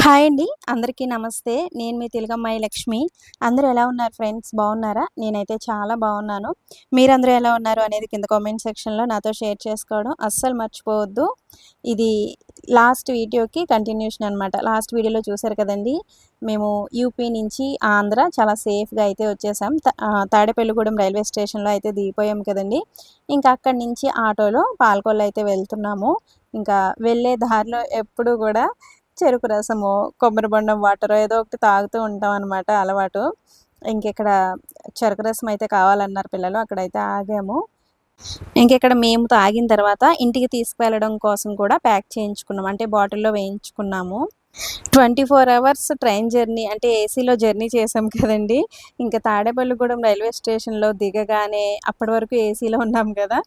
Hi అండి. అందరికీ నమస్తే. నేను మీ తెలుగమ్మాయి లక్ష్మి. అందరూ ఎలా ఉన్నారు ఫ్రెండ్స్? బాగున్నారా? నేనైతే చాలా బాగున్నాను. మీరందరూ ఎలా ఉన్నారు అనేది కింద కామెంట్ సెక్షన్‌లో నాతో షేర్ చేసుకోవడం అస్సలు మర్చిపోవద్దు. ఇది లాస్ట్ వీడియోకి కంటిన్యూషన్ అనమాట. లాస్ట్ వీడియోలో చూసారు కదండీ! మేము యూపీ నుంచి ఆంధ్ర చాలా సేఫ్‌గా అయితే వచ్చేసాం. తాడేపల్లిగూడెం రైల్వే స్టేషన్‌లో అయితే దిగిపోయాం కదండీ! ఇంకా అక్కడి నుంచి ఆటోలో పాలకొల్లు అయితే వెళ్తున్నాము. ఇంకా వెళ్ళే దారిలో ఎప్పుడు కూడా చెరుకు రసమో, కొబ్బరి బొండం వాటరో ఏదో ఒకటి తాగుతూ ఉంటామనమాట అలవాటు. ఇంకిక్కడ చెరుకు రసం అయితే కావాలన్నారు పిల్లలు. అక్కడైతే ఆగాము. ఇంకిక్కడ మేము తాగిన తర్వాత ఇంటికి తీసుకువెళ్ళడం కోసం కూడా ప్యాక్ చేయించుకున్నాం. అంటే బాటిల్‌లో వేయించుకున్నాము. 24 అవర్స్ ట్రైన్ జర్నీ అంటే ఏసీలో జర్నీ చేసాం కదండీ! ఇంక తాడేపల్లిగూడెం రైల్వే స్టేషన్‌లో దిగగానే అప్పటి వరకు ఏసీలో ఉన్నాం కదా!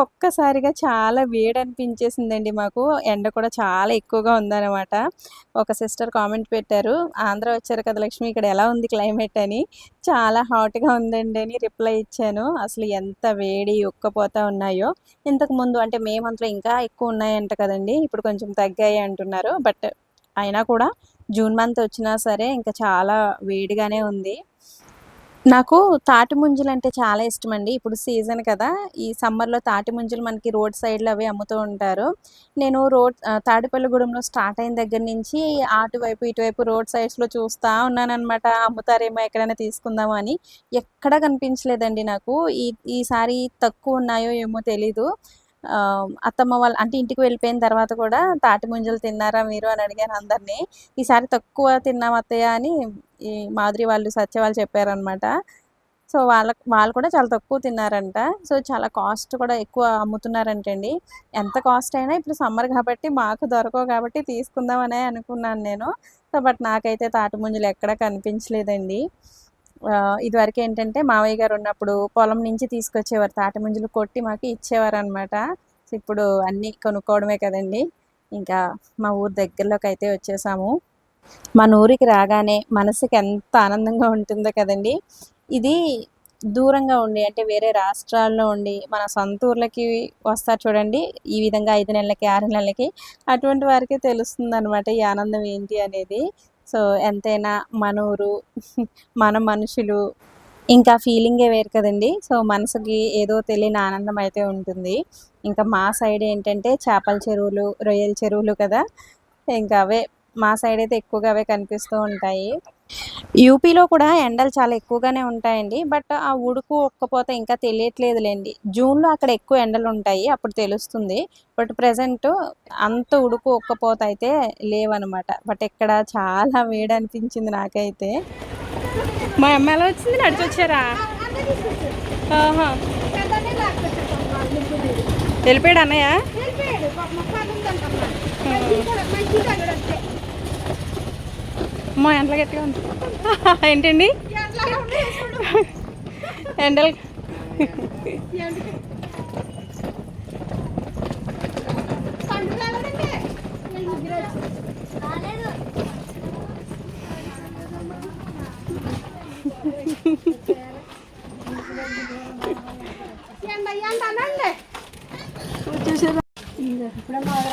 ఒక్కసారిగా చాలా వేడనిపించేసిందండి మాకు. ఎండ కూడా చాలా ఎక్కువగా ఉందనమాట. ఒక సిస్టర్ కామెంట్ పెట్టారు, "ఆంధ్ర వచ్చారు కదా లక్ష్మి ఇక్కడ ఎలా ఉంది క్లైమేట్" అని. చాలా హాట్‌గా ఉందండి అని రిప్లై ఇచ్చాను. అసలు ఎంత వేడి ఉక్కపోతా ఉన్నాయో. ఇంతకుముందు అంటే మే మంత్‌లో ఇంకా ఎక్కువ ఉన్నాయంట కదండీ! ఇప్పుడు కొంచెం తగ్గాయి అంటున్నారు. బట్ అయినా కూడా జూన్ మంత్ వచ్చినా సరే ఇంకా చాలా వేడిగానే ఉంది. నాకు తాటి ముంజలంటే చాలా ఇష్టమండి. ఇప్పుడు సీజన్ కదా! ఈ సమ్మర్‌లో తాటి ముంజలు మనకి రోడ్ సైడ్‌లో అవి అమ్ముతూ ఉంటారు. నేను తాడేపల్లిగూడెంలో స్టార్ట్ అయిన దగ్గర నుంచి అటువైపు, ఇటువైపు రోడ్ సైడ్స్‌లో చూస్తా ఉన్నాననమాట. అమ్ముతారేమో ఎక్కడైనా తీసుకుందామా అని. ఎక్కడా కనిపించలేదండి నాకు. ఈసారి తక్కువున్నాయో ఏమో తెలీదు. అత్తమ్మ వాళ్ళు అంటే ఇంటికి వెళ్ళిపోయిన తర్వాత కూడా తాటి ముంజలు తిన్నారా మీరు అని అడిగాను అందరిని. ఈసారి తక్కువ తిన్నాం అత్తయ్య అని ఈ మాధురి వాళ్ళు, సత్య వాళ్ళు చెప్పారనమాట. సో, వాళ్ళు కూడా చాలా తక్కువ తిన్నారంట. సో, చాలా కాస్ట్ కూడా ఎక్కువ అమ్ముతున్నారంటండి. ఎంత కాస్ట్ అయినా ఇప్పుడు సమ్మర్ కాబట్టి మాకు దొరకవు కాబట్టి తీసుకుందామనే అనుకున్నాను నేను. సో, బట్ నాకైతే తాటి ముంజలు ఎక్కడా కనిపించలేదండి. ఇదివరకేంటంటే మావయ్య గారు ఉన్నప్పుడు పొలం నుంచి తీసుకొచ్చేవారు. తాటి ముంజలు కొట్టి మాకు ఇచ్చేవారనమాట. సో, ఇప్పుడు అన్నీ కొనుక్కోవడమే కదండీ! ఇంకా మా ఊరు దగ్గరలోకైతే వచ్చేసాము. మన ఊరికి రాగానే మనసుకి ఎంత ఆనందంగా ఉంటుందో కదండీ! ఇది దూరంగా ఉండి అంటే వేరే రాష్ట్రాల్లో ఉండి మన సొంత ఊర్లకి వస్తారు చూడండి. ఈ విధంగా 5 నెలలకి, 6 నెలలకి అటువంటి వారికే తెలుస్తుందనమాట ఈ ఆనందం ఏంటి అనేది. సో, ఎంతైనా మన ఊరు, మన మనుషులు ఇంకా ఫీలింగే వేరు కదండీ! సో, మనసుకి ఏదో తెలియని ఆనందం అయితే ఉంటుంది. ఇంకా మా సైడ్ ఏంటంటే చేపల చెరువులు, రొయ్యల చెరువులు కదా! ఇంకా అవే మా సైడ్ అయితే ఎక్కువగా అవే కనిపిస్తూ ఉంటాయి. యూపీలో కూడా ఎండలు చాలా ఎక్కువగానే ఉంటాయండి. బట్ ఆ ఉడుకు, ఉక్కపోత ఇంకా తెలియట్లేదులెండి. జూన్‌లో అక్కడ ఎక్కువ ఎండలుంటాయి. అప్పుడు తెలుస్తుంది. బట్ ప్రెజెంట్ అంత ఉడుకు, ఉక్కపోత అయితే లేవనమాట. బట్ ఇక్కడ చాలా వేడనిపించింది నాకైతే. మా అమ్మ ఎలా వచ్చింది? నడిచొచ్చారా? ఆహా! వెళ్ళిపోయాడా అన్నయ్య? అమ్మో ఎండలు గట్టిగా ఉంది. ఏంటండి ఎండలు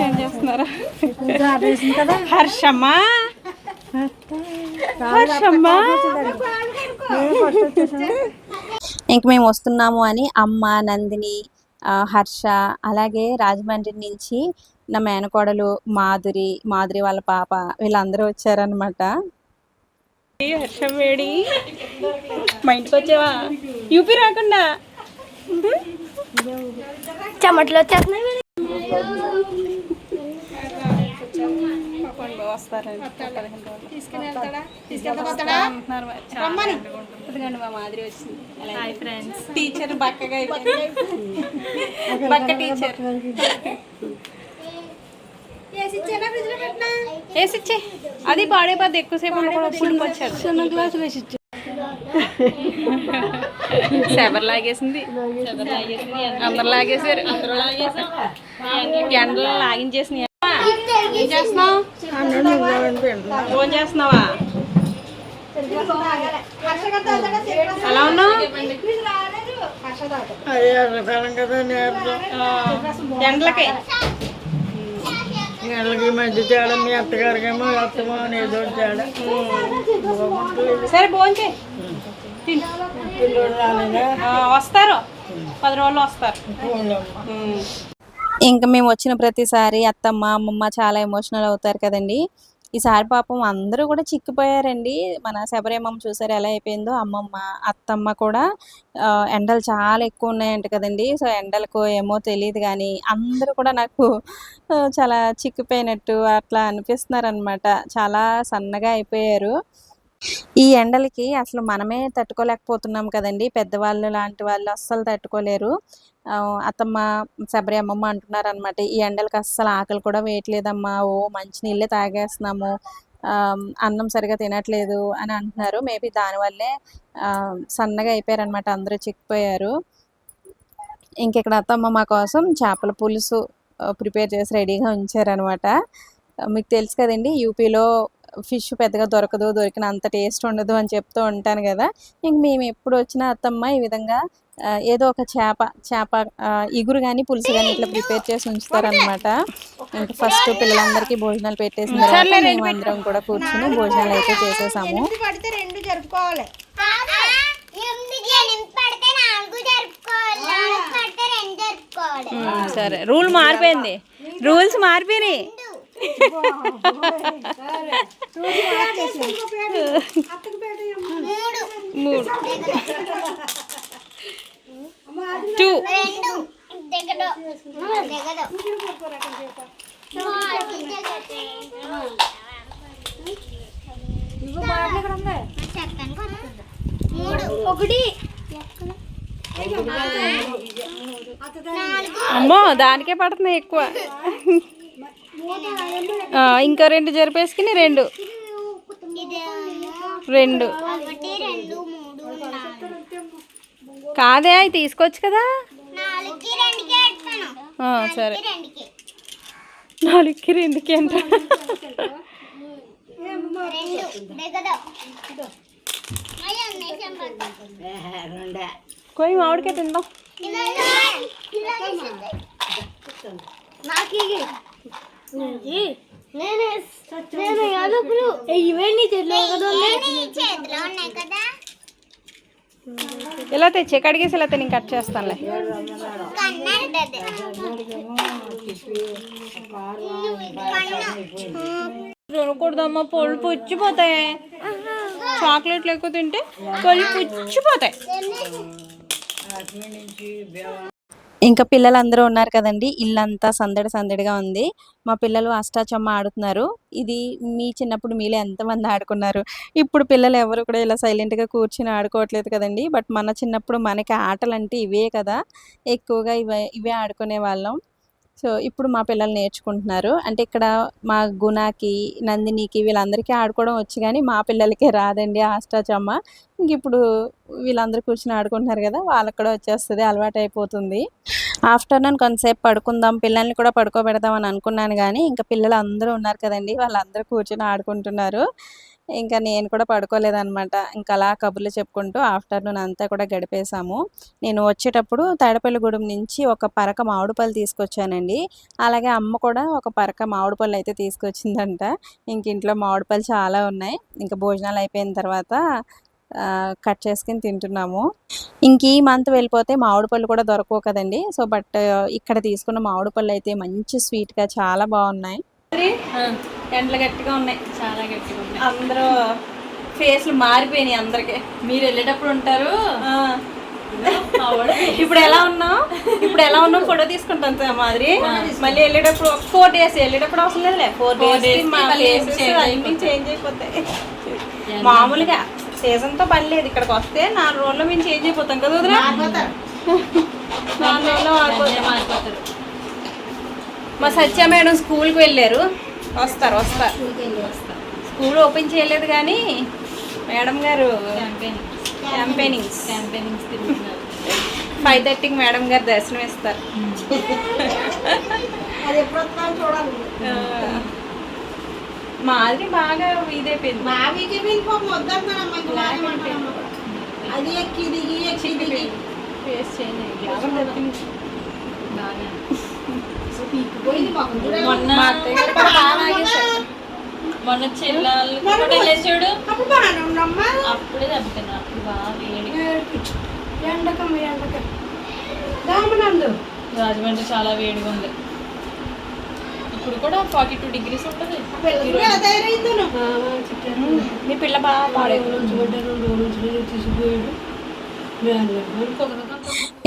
ఏం చేస్తున్నారా? హర్షమ్మా హర్షమ్మా ఇంక మేము వస్తున్నాము అని అమ్మ, నందిని, హర్ష అలాగే రాజమండ్రి నుంచి నా మేనకోడలు మాధురి వాళ్ళ పాప వీళ్ళందరూ వచ్చారనమాట. హర్షం వేడి మా ఇంటికి వచ్చావా? యూపీ రాకుండా చెమటలు వచ్చేస్తున్నాయి. మా మాదిరి వచ్చింది. టీచర్ బక్కగా బక్క టీచర్ వేసిచ్చే అది పాడైపోద్ది ఎక్కువసేపు వచ్చారు. చిన్న గ్లాసులు వేసిచ్చే శబర్ లాగేసింది. అందరు లాగేసారు. ఎండలో లాగించేసినాయి. ఏం చేస్తున్నావు? ఫోన్ చేస్తున్నావా? ఎలా ఉన్నావు? ఎండలకి వాళ్ళకి మధ్య తేడా, మీ అత్తగారికేమో అత్తమో అని ఏదో తేడా. సరే భోంచే పిల్లలు రాలేదా? వస్తారు 10 రోజులు వస్తారు. ఫోన్లో ఇంకా మేము వచ్చిన ప్రతిసారి అత్తమ్మ అమ్మమ్మ చాలా ఎమోషనల్ అవుతారు కదండి. ఈసారి పాపం అందరూ కూడా చిక్కిపోయారండి. మన శబరిమమ్మ చూసారు ఎలా అయిపోయిందో. అమ్మమ్మ అత్తమ్మ కూడా ఎండలు చాలా ఎక్కువ ఉన్నాయంట కదండి. సో ఎండలకు ఏమో తెలియదు కానీ అందరూ కూడా నాకు చాలా చిక్కిపోయినట్టు అట్లా అనిపిస్తున్నారనమాట. చాలా సన్నగా అయిపోయారు. ఈ ఎండలకి అసలు మనమే తట్టుకోలేకపోతున్నాం కదండి. పెద్దవాళ్ళు లాంటి వాళ్ళు అస్సలు తట్టుకోలేరు. అత్తమ్మ, శబరి అమ్మమ్మ అంటున్నారనమాట, ఈ ఎండలకి అస్సలు ఆకలి కూడా వేయట్లేదమ్మా, ఓ మంచినీళ్ళే తాగేస్తున్నాము, అన్నం సరిగా తినట్లేదు అని అంటున్నారు. మేబీ దానివల్లే సన్నగా అయిపోయారనమాట, అందరూ చిక్కిపోయారు. ఇంకెక్కడ అత్తమ్మ మా కోసం చేపల పులుసు ప్రిపేర్ చేసి రెడీగా ఉంచారనమాట. మీకు తెలుసు కదండి, యూపీలో ఫిష్ పెద్దగా దొరకదు, దొరికినంత టేస్ట్ ఉండదు అని చెప్తూ ఉంటాను కదా. ఇంక మేము ఎప్పుడు వచ్చినా అత్తమ్మ ఈ విధంగా ఏదో ఒక చేప ఇగురు కానీ పులుసు కానీ ఇట్లా ప్రిపేర్ చేసి ఉంచుతారనమాట. ఇంకా ఫస్ట్ పిల్లలందరికీ భోజనాలు పెట్టేసిన తర్వాత మేమందరం కూడా కూర్చుని భోజనాలు అయితే చేసేసాము. సరే, రూల్ మారిపోయింది, రూల్స్ మారిపోయినాయి. అమ్మో దానికే పడుతున్నాయి ఎక్కువ. ఇంకా 2 జరిపేసుకుని 2 కాదే అవి తీసుకోవచ్చు కదా. సరే 4కి 2కి అంట. కొయ్యి మామిడికాయ తిందాం. ఇలా తెచ్చే కడిగేసి ఇలా నేను కట్ చేస్తానులే. తినకూడదమ్మా, పళ్ళు పుచ్చిపోతాయి. చాక్లెట్లు ఎక్కువ తింటే పళ్ళు పుచ్చిపోతాయి. ఇంకా పిల్లలందరూ ఉన్నారు కదండి, ఇల్లంతా సందడిగా ఉంది. మా పిల్లలు అష్టాచమ్మ ఆడుతున్నారు. ఇది మీ చిన్నప్పుడు మీలో ఎంతమంది ఆడుకున్నారు? ఇప్పుడు పిల్లలు ఎవరు కూడా ఇలా సైలెంట్గా కూర్చుని ఆడుకోవట్లేదు కదండి. బట్ మన చిన్నప్పుడు మనకి ఆటలు అంటే ఇవే కదా, ఎక్కువగా ఇవే ఆడుకునే వాళ్ళం. సో ఇప్పుడు మా పిల్లలు నేర్చుకుంటున్నారు. అంటే ఇక్కడ మా గుణాకి, నందినికి వీళ్ళందరికీ ఆడుకోవడం వచ్చు కానీ మా పిల్లలకే రాదండి అష్టాచమ్మ. ఇంక ఇప్పుడు వీళ్ళందరూ కూర్చుని ఆడుకుంటున్నారు కదా, వాళ్ళకి కూడా వచ్చేస్తుంది, అలవాటు అయిపోతుంది. ఆఫ్టర్నూన్ కొంతసేపు పడుకుందాం, పిల్లల్ని కూడా పడుకోబెడదాం అని అనుకున్నాను కానీ ఇంకా పిల్లలు అందరూ ఉన్నారు కదండి, వాళ్ళందరూ కూర్చొని ఆడుకుంటున్నారు. ఇంకా నేను కూడా పడుకోలేదనమాట. ఇంకా అలా కబుర్లు చెప్పుకుంటూ ఆఫ్టర్నూన్ అంతా కూడా గడిపేశాము. నేను వచ్చేటప్పుడు తాడేపల్లిగూడెం నుంచి ఒక పరక మామిడి పళ్ళు తీసుకొచ్చానండి. అలాగే అమ్మ కూడా ఒక పరక మామిడి పళ్ళు అయితే తీసుకొచ్చిందంట. ఇంక ఇంట్లో మామిడి పళ్ళు చాలా ఉన్నాయి. ఇంకా భోజనాలు అయిపోయిన తర్వాత కట్ చేసుకుని తింటున్నాము. ఇంక ఈ మంత్ వెళ్ళిపోతే మామిడి పళ్ళు కూడా దొరకవు కదండి. సో బట్ ఇక్కడ తీసుకున్న మామిడి పళ్ళు అయితే మంచి స్వీట్గా చాలా బాగున్నాయి. ఎండలు గట్టిగా ఉన్నాయి, చాలా గట్టిగా ఉన్నాయి. అందరూ ఫేస్లు మారిపోయినాయి అందరికి. మీరు వెళ్ళేటప్పుడు ఉంటారు. ఇప్పుడు ఎలా ఉన్నావు ఫోటో తీసుకుంటాం మాదిరి. మళ్ళీ వెళ్ళేటప్పుడు 4 days వెళ్ళేటప్పుడు అవసరం లేదులే, 4 days అన్ని చేంజ్ అయిపోతాయి. మామూలుగా సీజన్తో పని లేదు, ఇక్కడికి వస్తే 4 రోజుల్లో మేము చేంజ్ అయిపోతాం కదా. 4 రోజుల్లో మారిపోతారు. మా సత్య మేడం స్కూల్కి వెళ్ళారు, వస్తారు. స్కూల్ ఓపెన్ చేయలేదు కానీ మేడం గారు క్యాంపెయినింగ్స్ 5:30కి మేడం గారు దర్శనం ఇస్తారు. మాది బాగా ఇదైపోయింది. అది ఫేస్ చేంజ్ మొన్న మొన్న చెల్లెళ్ళు కూడా చూడు అప్పుడే తగ్గుతున్నా అప్పుడు బాగా వేడి రాజమండ్రి చాలా వేడిగా ఉంది ఇప్పుడు కూడా 42 degrees ఉంటుంది మీ పిల్ల బాగా పాడేది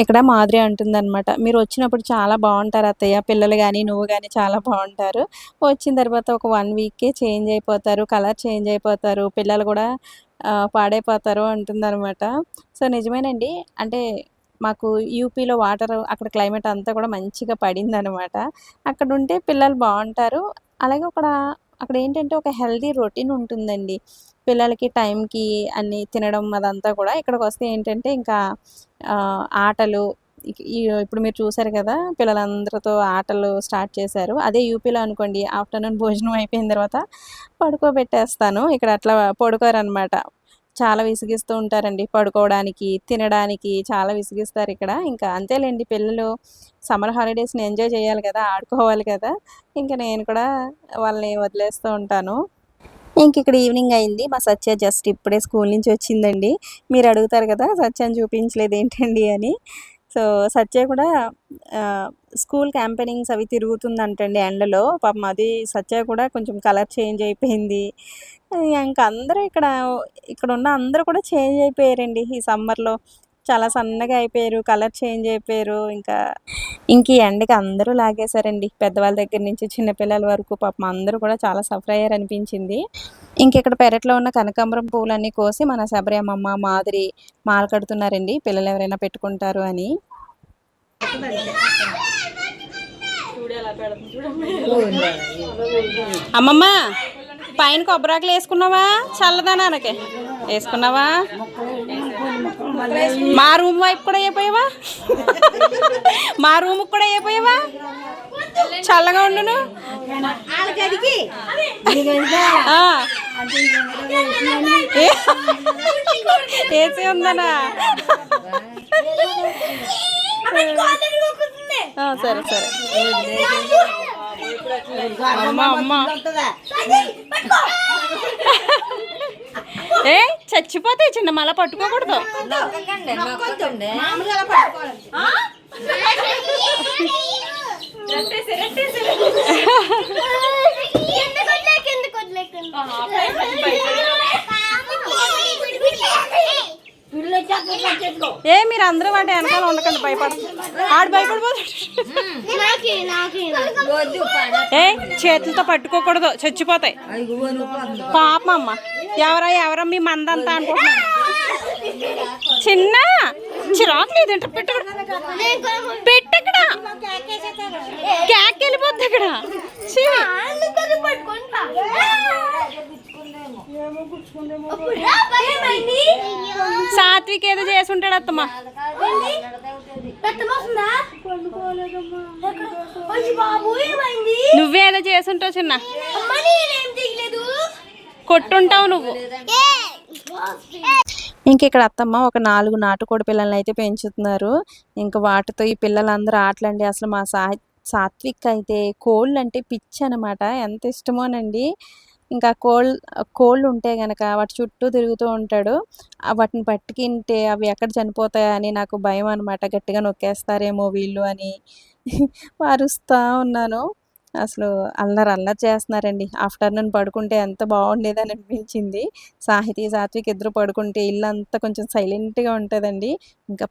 ఇక్కడ మాధురి అంటుందన్నమాట, మీరు వచ్చినప్పుడు చాలా బాగుంటారు అత్తయ్య, పిల్లలు కానీ నువ్వు కానీ చాలా బాగుంటారు, వచ్చిన తర్వాత ఒక 1 వీకే చేంజ్ అయిపోతారు, కలర్ చేంజ్ అయిపోతారు, పిల్లలు కూడా పాడైపోతారు అంటుందన్నమాట. సో నిజమేనండి, అంటే మాకు యూపీలో వాటర్ అక్కడ క్లైమేట్ అంతా కూడా మంచిగా పడిందనమాట. అక్కడ ఉంటే పిల్లలు బాగుంటారు. అలాగే అక్కడ ఏంటంటే ఒక హెల్దీ రొటీన్ ఉంటుందండి. పిల్లలకి టైంకి అన్నీ తినడం అదంతా కూడా. ఇక్కడికి వస్తే ఏంటంటే ఇంకా ఆటలు, ఇప్పుడు మీరు చూసారు కదా, పిల్లలందరితో ఆటలు స్టార్ట్ చేశారు. అదే యూపీలో అనుకోండి, ఆఫ్టర్నూన్ భోజనం అయిపోయిన తర్వాత పడుకోబెట్టేస్తాను. ఇక్కడ అట్లా పడుకోరనమాట. చాలా విసిగిస్తూ ఉంటారండి పడుకోవడానికి, తినడానికి చాలా విసిగిస్తారు ఇక్కడ. ఇంకా అంతేలేండి, పిల్లలు సమ్మర్ హాలిడేస్ని ఎంజాయ్ చేయాలి కదా, ఆడుకోవాలి కదా, ఇంకా నేను కూడా వాళ్ళని వదిలేస్తూ ఉంటాను. ఇంక ఇక్కడ ఈవినింగ్ అయింది. మా సత్య జస్ట్ ఇప్పుడే స్కూల్ నుంచి వచ్చిందండి. మీరు అడుగుతారు కదా సత్యాన్ని చూపించలేదు ఏంటండి అని. సో సత్య కూడా స్కూల్ క్యాంపెయినింగ్స్ అవి తిరుగుతుందంటండి ఎండలో. పాపం అది సత్య కూడా కొంచెం కలర్ చేంజ్ అయిపోయింది. ఇంకా అందరూ ఇక్కడ ఉన్న అందరూ కూడా చేంజ్ అయిపోయారండి ఈ సమ్మర్లో. చాలా సన్నగా అయిపోయారు, కలర్ చేంజ్ అయిపోయారు. ఇంక ఈ ఎండకి అందరూ లాగేశారండి, పెద్దవాళ్ళ దగ్గర నుంచి చిన్నపిల్లల వరకు. పాపం అందరూ కూడా చాలా సఫర్ అయ్యారు అనిపించింది. ఇక్కడ పెరట్లో ఉన్న కనకాంబరం పువ్వులన్నీ కోసి మన శబరి అమ్మమ్మ మాధురి మాల కడుతున్నారండి, పిల్లలు ఎవరైనా పెట్టుకుంటారు అని. అమ్మమ్మ పైన కొబ్బరాకులు వేసుకున్నావా? చల్లదనానికి వేసుకున్నావా? మా రూమ్ వైపు కూడా అయిపోయావా? మా రూమ్కి కూడా అయిపోయావా? చల్లగా ఉండును. ఏసీ ఉందనా? సరే సరే. అమ్మా అమ్మా ఏ చచ్చిపోతాయి చిన్న, మళ్ళా పట్టుకోకూడదు. ఏ మీరు అందరూ వాటి వెనకాల ఉండకండి, ఆడు భయపడిపోతాడు. ఏ చేతులతో పట్టుకోకూడదు, చచ్చిపోతాయి. పాపం అమ్మ, ఎవరా మీ మందంతా అనుకుంటున్నా. చిన్న చిరాకు లేదంట, పెట్టక్కడ క్యాక్ వెళ్ళిపోద్ది ఇక్కడ. సాత్విక్ ఏదో చేసుంటాడు అత్తమ్మ. నువ్వేదో చేసుంటావు చిన్న, కొట్టుంటావు నువ్వు. ఇక్కడ అత్తమ్మ ఒక 4 నాటుకోడి పిల్లల్ని అయితే పెంచుతున్నారు. వాటితో ఈ పిల్లలందరూ ఆటలండి. అసలు మా సాత్విక్ అయితే కోళ్ళు అంటే పిచ్చి అనమాట, ఎంత ఇష్టమోనండి. కోళ్ళు ఉంటే గనక వాటి చుట్టూ తిరుగుతూ ఉంటాడు. వాటిని పట్టుకుంటే అవి ఎక్కడ చనిపోతాయా అని నాకు భయం అనమాట, గట్టిగా నొక్కేస్తారేమో వీళ్ళు అని అరుస్తూ ఉన్నాను. అసలు అల్లరి చేస్తున్నారండి. ఆఫ్టర్నూన్ పడుకుంటే ఎంత బాగుండేదని అనిపించింది. సాత్విక్ ఇద్దరు పడుకుంటే ఇల్లంతా కొంచెం సైలెంట్గా ఉంటుందండి.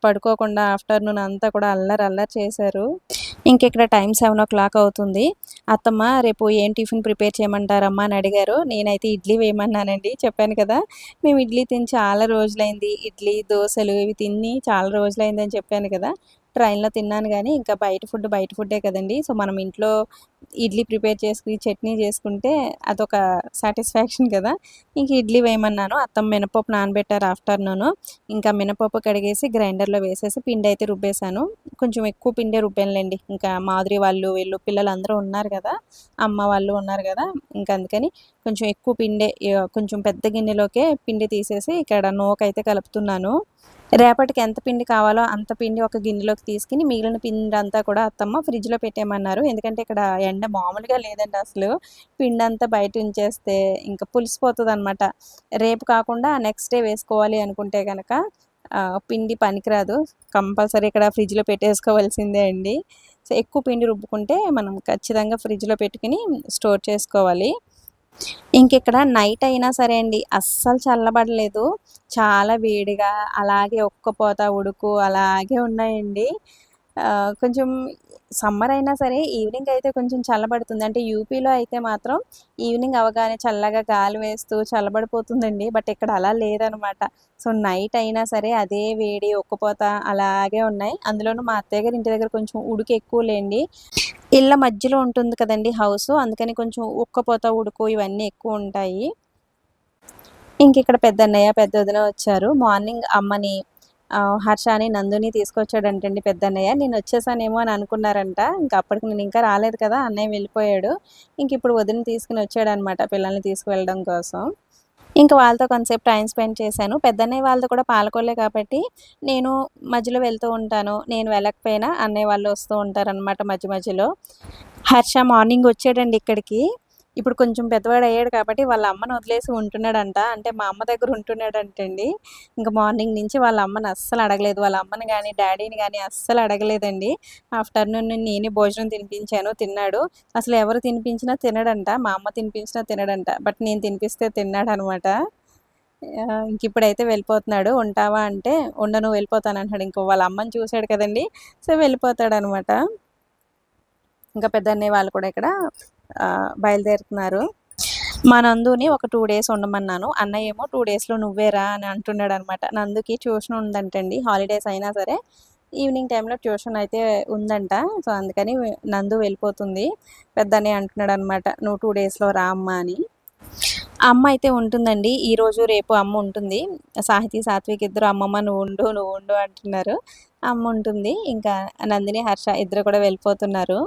పడుకోకుండా ఆఫ్టర్నూన్ అంతా కూడా అల్లరి చేశారు. ఇక్కడ టైం 7 o'clock అవుతుంది. అత్తమ్మ రేపు ఏం టిఫిన్ ప్రిపేర్ చేయమంటారమ్మా అని అడిగారు. నేనైతే ఇడ్లీ వేయమన్నానండి. చెప్పాను కదా, మేము ఇడ్లీ తిని చాలా రోజులైంది, ఇడ్లీ దోశలు ఇవి తిని చాలా రోజులైందని చెప్పాను కదా. ట్రైన్లో తిన్నాను కానీ బయట ఫుడ్డే కదండి. సో మనం ఇంట్లో ఇడ్లీ ప్రిపేర్ చేసుకుని చట్నీ చేసుకుంటే అదొక సాటిస్ఫాక్షన్ కదా. ఇడ్లీ వేయమన్నాను. అత్తమ్మ మినపప్పు నానబెట్టారు ఆఫ్టర్నూన్. మినపప్పు కడిగేసి గ్రైండర్లో వేసేసి పిండి అయితే రుబ్బేశాను. కొంచెం ఎక్కువ పిండే రుబ్బానులేండి. మాధురి వాళ్ళు వీళ్ళు పిల్లలు అందరూ ఉన్నారు కదా, అమ్మ వాళ్ళు ఉన్నారు కదా, అందుకని కొంచెం ఎక్కువ పిండే కొంచెం పెద్ద గిన్నెలోకే పిండి తీసేసి ఇక్కడ నూకైతే కలుపుతున్నాను. రేపటికి ఎంత పిండి కావాలో అంత పిండి ఒక గిన్నెలోకి తీసుకుని మిగిలిన పిండి అంతా కూడా అత్తమ్మ ఫ్రిడ్జ్‌లో పెట్టేయమన్నారు. ఎందుకంటే ఇక్కడ ఎండ మామూలుగా లేదండి అసలు. పిండంతా బయట ఉంచేస్తే ఇంకా పులిసిపోతదనమాట. రేపు కాకుండా నెక్స్ట్ డే వేసుకోవాలి అనుకుంటే గనక పిండి పనికిరాదు. కంపల్సరీ ఇక్కడ ఫ్రిడ్జ్‌లో పెట్టేసుకోవాల్సిందే అండి. సో, ఎక్కువ పిండి రుబ్బుకుంటే మనం ఖచ్చితంగా ఫ్రిడ్జ్‌లో పెట్టుకొని స్టోర్ చేసుకోవాలి. ఇంకిక్కడ నైట్ అయినా సరే అండి అస్సలు చల్లబడలేదు. చాలా వేడిగా అలాగే ఉక్కపోత, ఉడుకు అలాగే ఉన్నాయండి. కొంచెం సమ్మర్ అయినా సరే ఈవినింగ్ అయితే కొంచెం చల్లబడుతుంది. అంటే యూపీలో అయితే మాత్రం ఈవినింగ్ అవ్వగానే చల్లగా గాలి వేస్తూ చల్లబడిపోతుందండి. బట్ ఇక్కడ అలా లేదనమాట. సో, నైట్ అయినా సరే అదే వేడి, ఉక్కపోత అలాగే ఉన్నాయి. అందులోనూ మా అత్తయ్య గారి ఇంటి దగ్గర కొంచెం ఉడుకు ఎక్కువలేండి. ఇళ్ళ మధ్యలో ఉంటుంది కదండీ హౌసు. అందుకని కొంచెం ఉక్కపోత, ఉడుకు ఇవన్నీ ఎక్కువుంటాయి. ఇంకిక్కడ పెద్దన్నయ్య, పెద్దొదిన వచ్చారు. మార్నింగ్ అమ్మని, హర్షని, నందుని తీసుకొచ్చాడంటండి పెద్దన్నయ్య. నేనొచ్చేసానేమో అని అనుకున్నారంట. ఇంక అప్పటికి నేనింకా రాలేదు కదా! అన్నయ్య వెళ్ళిపోయాడు. ఇంకిప్పుడు వదినని తీసుకొని వచ్చాడనమాట పిల్లల్ని తీసుకువెళ్ళడం కోసం. ఇంక వాళ్ళతో కొంతసేపు టైమ్ స్పెండ్ చేశాను. పెద్దన్నయ్య వాళ్ళది కూడా పాలకొల్లే కాబట్టి నేను మధ్యలో వెళ్తూ ఉంటాను. నేను వెళ్ళకపోయినా అన్నయ్య వాళ్ళు వస్తూ ఉంటారనమాట మధ్య మధ్యలో. హర్ష మార్నింగ్ వచ్చాడండి ఇక్కడికి. ఇప్పుడు కొంచెం పెద్దవాడయ్యాడు కాబట్టి వాళ్ళ అమ్మని వదిలేసి ఉంటున్నాడంట. అంటే మా అమ్మ దగ్గర ఉంటున్నాడంటండి. ఇంక మార్నింగ్ నుంచి వాళ్ళ అమ్మని అస్సలు అడగలేదు. వాళ్ళ అమ్మని గానీ, డ్యాడీని గానీ అస్సలు అడగలేదండి. ఆఫ్టర్‌నూన్ నేనే భోజనం తినిపించాను. తిన్నాడు. అసలు ఎవరు తినిపించినా తినడంట. మా అమ్మ తినిపించినా తినడంట. బట్ నేను తినిపిస్తే తిన్నాడనమాట. ఇంకిప్పుడైతే వెళ్ళిపోతున్నాడు. ఉంటావా అంటే, ఉండను వెళ్ళిపోతానంటున్నాడు. ఇంక వాళ్ళ అమ్మని చూసాడు కదండీ! సో, వెళ్ళిపోతాడనమాట. ఇంకా పెద్దన్నయ్య వాళ్ళు కూడా ఇక్కడ బయలుదేరుతున్నారు. మా నందుని ఒక 2 డేస్ ఉండమన్నాను. అన్నయ్య ఏమో 2 డేస్‌లో నువ్వే రా అని అంటున్నాడనమాట. నందుకి ట్యూషన్ ఉందంటండి. హాలిడేస్ అయినా సరే ఈవినింగ్ టైంలో ట్యూషన్ అయితే ఉందంట. సో, అందుకని నందు వెళ్ళిపోతుంది. పెద్దన్నయ్య అంటున్నాడనమాట. "నువ్వు 2 డేస్‌లో రా అమ్మ" అని. అమ్మ అయితే ఉంటుందండి. ఈరోజు, రేపు అమ్మ ఉంటుంది. సాహితీ, సాత్విక్ ఇద్దరు అమ్మమ్మ నువ్వు ఉండు అంటున్నారు. అమ్మ ఉంటుంది. ఇంకా నందిని, హర్ష ఇద్దరు కూడా వెళ్ళిపోతున్నారు.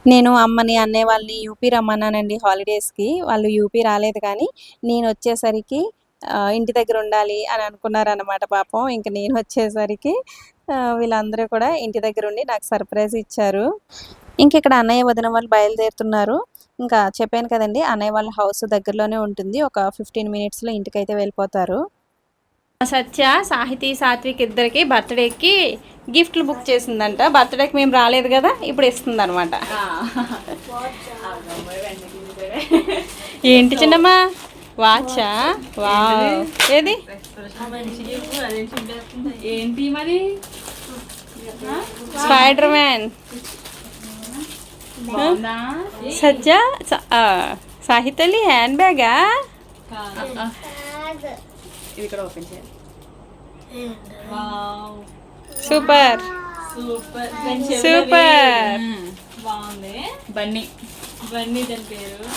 నేను అమ్మని, అన్నయ్య వాళ్ళని యూపీ రమ్మన్నానండి హాలిడేస్‌కి. వాళ్ళు యూపీ రాలేదు కానీ నేనొచ్చేసరికి ఇంటి దగ్గర ఉండాలి అని అనుకున్నారనమాట పాపం. ఇంక నేనొచ్చేసరికి వీళ్ళందరూ కూడా ఇంటి దగ్గరుండి నాకు సర్ప్రైజ్ ఇచ్చారు. ఇంకిక్కడ అన్నయ్య, వదిన వాళ్ళు బయలుదేరుతున్నారు. ఇంకా చెప్పాను కదండీ! అన్నయ్య వాళ్ళ హౌస్ దగ్గరలోనే ఉంటుంది. ఒక 15 మినిట్స్‌లో ఇంటికైతే వెళ్ళిపోతారు. సత్య, సాహితీ, సాత్విక్ ఇద్దరికి బర్త్డేకి గిఫ్ట్లు బుక్ చేసిందంట. బర్త్డేకి మేము రాలేదు కదా, ఇప్పుడు ఇస్తుందన్నమాట. ఏంటి చిన్నమ్మా? వాచా? వావ్! ఏది? ఏంటి మరి? Spider man. సత్య, సాహితలి హ్యాండ్ బ్యాగా? ఇది కూడా ఓపెన్ చేయాలి. Super super super. బాగుంది. బన్నీ బన్నీ దాని పేరు.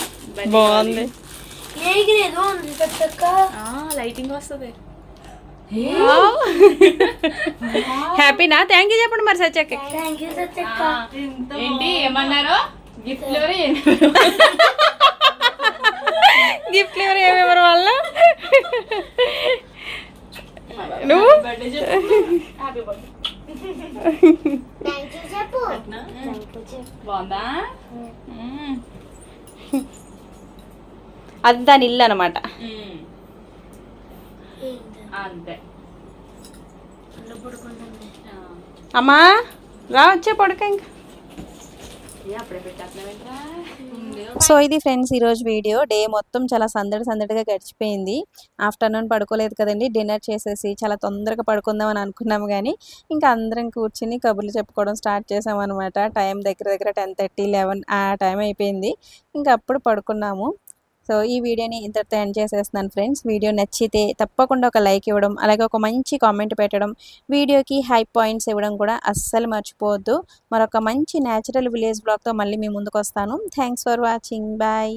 బాగుంది. లైటింగ్ వస్తుంది. హ్యాపీనా? థ్యాంక్ యూ చెప్పండి మరి సత్యకి. ఏంటి ఏమన్నారు? గిఫ్ట్ ఎవరు? గిఫ్ట్లు ఎవరు ఏమేవారు వాళ్ళ? నువ్వు బాగుందా? అది దాని ఇల్లు అనమాట. అంతే. అమ్మా రా, వచ్చే పడుక ఇంకా. అప్పుడే పెట్టేస్తున్నావేంట్రా? సో, ఇది ఫ్రెండ్స్ ఈరోజు వీడియో. డే మొత్తం చాలా సందడిగా గడిచిపోయింది. ఆఫ్టర్‌నూన్ పడుకోలేదు కదండీ! డిన్నర్ చేసేసి చాలా తొందరగా పడుకుందాం అని అనుకున్నాము గానీ, ఇంకా అందరం కూర్చొని కబుర్లు చెప్పుకోవడం స్టార్ట్ చేసామనమాట. టైం దగ్గర 10:30, 11 ఆ టైం అయిపోయింది. ఇంక అప్పుడు పడుకున్నాము. సో, ఈ వీడియోని ఇంతటితో ఎండ్ చేసేస్తున్నాను ఫ్రెండ్స్. వీడియో నచ్చితే తప్పకుండా ఒక లైక్ ఇవ్వడం, అలాగే ఒక మంచి కామెంట్ పెట్టడం, వీడియోకి హైప్ పాయింట్స్ ఇవ్వడం కూడా అస్సలు మర్చిపోవద్దు. మరొక మంచి నేచురల్ విలేజ్ బ్లాగ్‌తో మళ్ళీ మీ ముందుకొస్తాను. Thanks for watching. బాయ్.